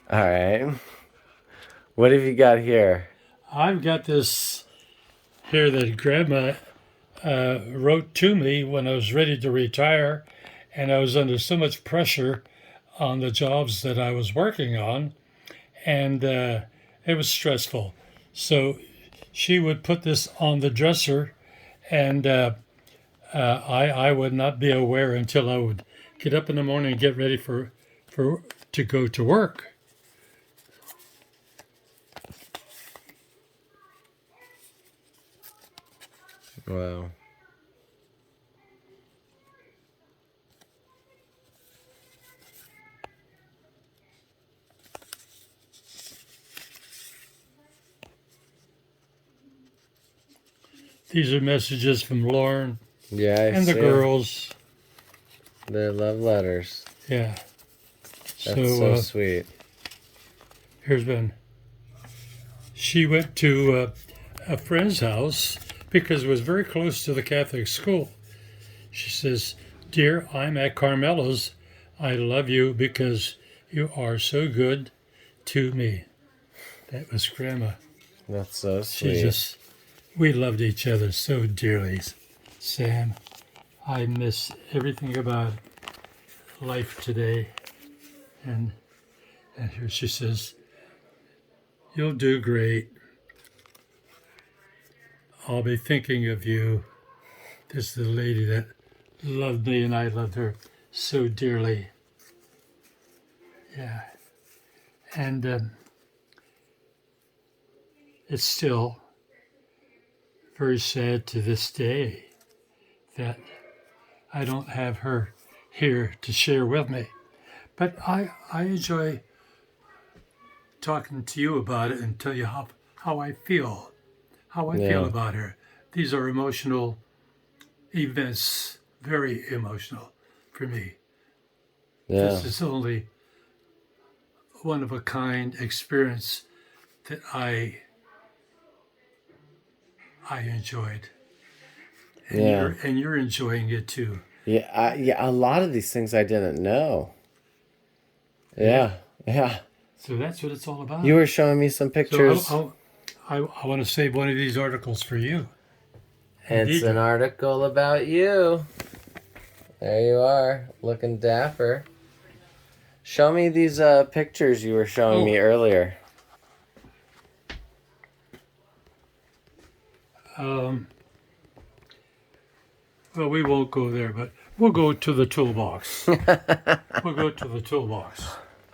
All right. What have you got here? I've got this here that Grandma wrote to me when I was ready to retire, and I was under so much pressure on the jobs that I was working on, and it was stressful. So she would put this on the dresser, and I would not be aware until I would get up in the morning and get ready for to go to work. Wow. These are messages from Lauren Yeah, I and the see. girls. They're love letters. Yeah. That's So so sweet. here's been. She went to a friend's house because it was very close to the Catholic school. She says, "Dear, I'm at Carmela's. I love you because you are so good to me." That was Grandma. That's so She sweet. just, we loved each other so dearly. Sam, I miss everything about life today. And, and here she says, "You'll do great. I'll be thinking of you." This is the lady that loved me and I loved her so dearly. Yeah. And it's still very sad to this day that I don't have her here to share with me. But I enjoy talking to you about it and tell you how I feel, how I feel Yeah. about her. These are emotional events, very emotional for me. Yeah. This is only one of a kind experience that I enjoyed, and Yeah. you're enjoying it too. Yeah, a lot of these things I didn't know. Yeah. Yeah. Yeah. So that's what it's all You about. were showing me some So pictures. I want to save one of these articles for you and It's an Deidre. article about you. There you are, looking dapper. Show me these pictures you were showing Oh, me earlier. um, well, we won't go there, but we'll go to the toolbox. We'll go to the toolbox.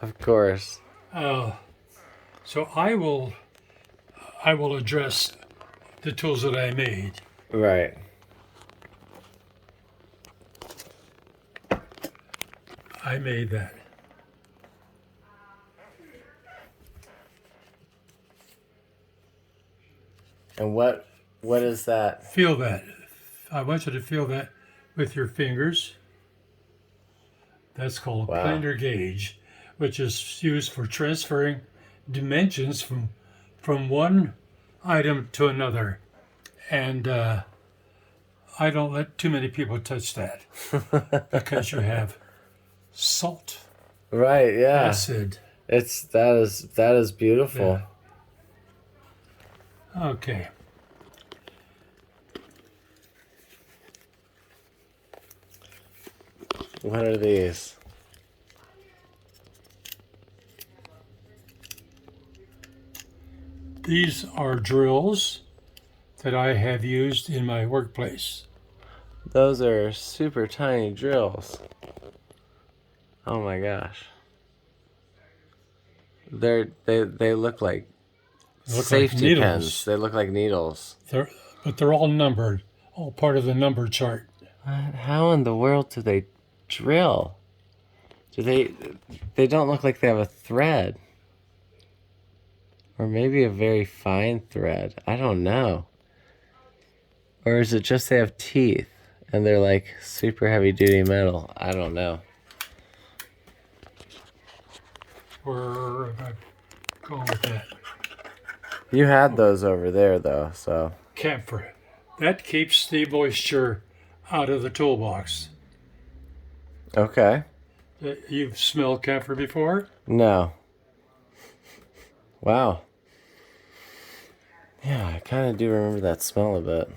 Of course. Uh, so I will address the tools that I made. Right. I made that. And what is that? Feel that. I want you to feel that with your fingers. That's called a Wow. planar gauge, which is used for transferring dimensions from one item to another. And I don't let too many people touch that because you have salt, Right, yeah. acid. It's that is beautiful. Yeah. Okay. What are these? These are drills that I have used in my workplace. Those are super tiny drills. Oh my gosh. They look like They look like safety pins. needles. They look like needles. But they're all numbered, all part of the number chart. How in the world do they drill? Do they don't look like they have a thread. Or maybe a very fine thread. I don't know. Or is it just they have teeth and they're like super heavy duty metal? I don't know. Where am I going with that? You had those over there though, so. Camphor. That keeps the moisture out of the toolbox. Okay. You've smelled camphor before? No. Wow. Yeah, I kind of do remember that smell a bit.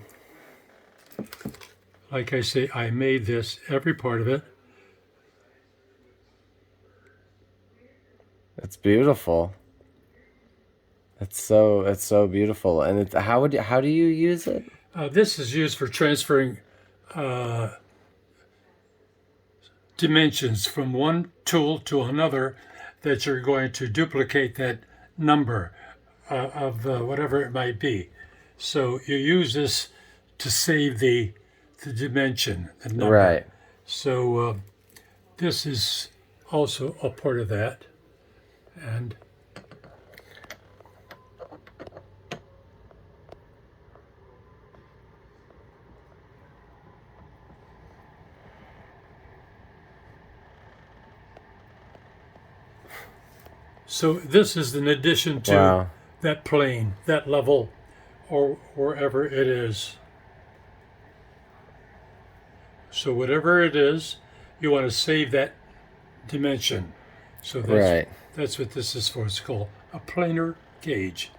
Like I say, I made this, every part of it. It's beautiful. It's so beautiful. And how do you use it? This is used for transferring dimensions from one tool to another that you're going to duplicate that number of whatever it might be. So you use this to save the dimension, the number. Right. So this is also a part of that. And so this is in addition to Wow. that plane, that level, or wherever it is. So whatever it is, you want to save that dimension. So Right. that's what this is for. It's called a planar gauge.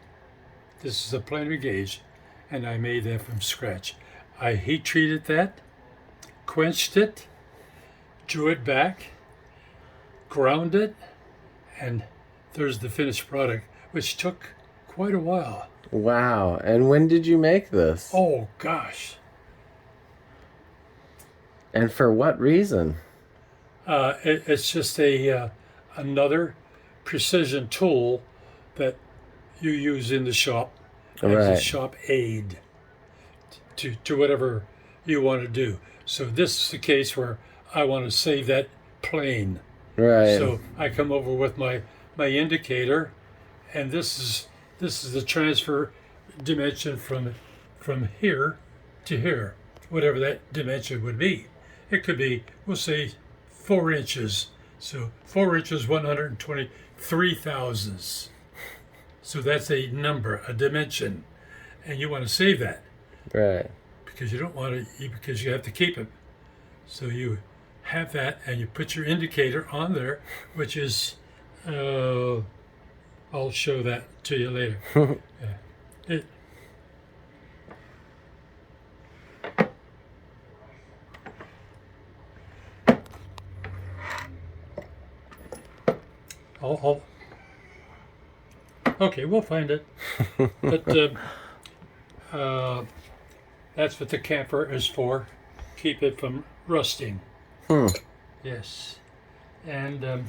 This is a planar gauge, and I made that from scratch. I heat treated that, quenched it, drew it back, ground it, and there's the finished product, which took quite a while. Wow. And when did you make this? Oh gosh. And for what reason? It's just another precision tool that you use in the shop as a Right. shop aid to whatever you want to do. So this is the case where I want to save that plane. Right. So I come over with my indicator, and this is the transfer dimension from here to here, whatever that dimension would be. It could be, we'll say, 4 inches. So 4 inches, 123 thousandths. So that's a number, a dimension, and you want to save that Right. because you don't want to, because you have to keep it. So you have that, and you put your indicator on there, which is, I'll show that to you later. It, I'll, okay, we'll find it. But that's what the camphor is for. Keep it from rusting. Hmm. Yes. And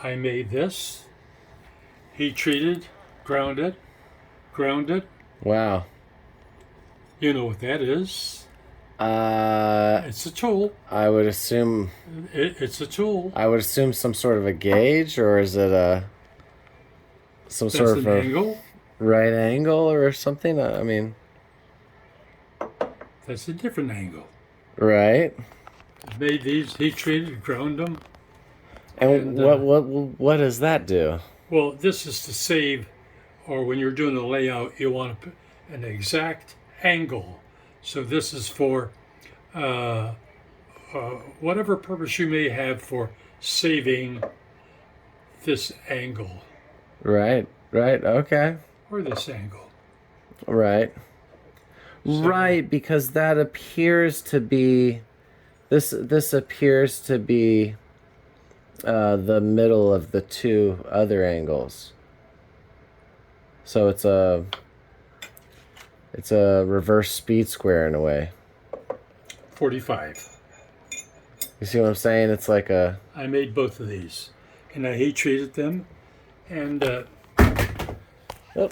I made this. Heat treated, ground it. Wow. You know what that is. It's a tool. I would assume It's a tool. some sort of a gauge, or is it some That's sort of an a angle. right angle or something? I mean, That's a different angle. right. Made these, heat treated, ground them. And what does that do? Well, this is to save, or when you're doing the layout, you want to put an exact angle. So this is for whatever purpose you may have for saving this angle Right. Right. Okay. or this angle. Right. Right, because that appears to be this appears to be the middle of the two other angles. So it's a reverse speed square in a way. 45. You see what I'm saying? It's like a I made both of these, and I heat treated them, and oh,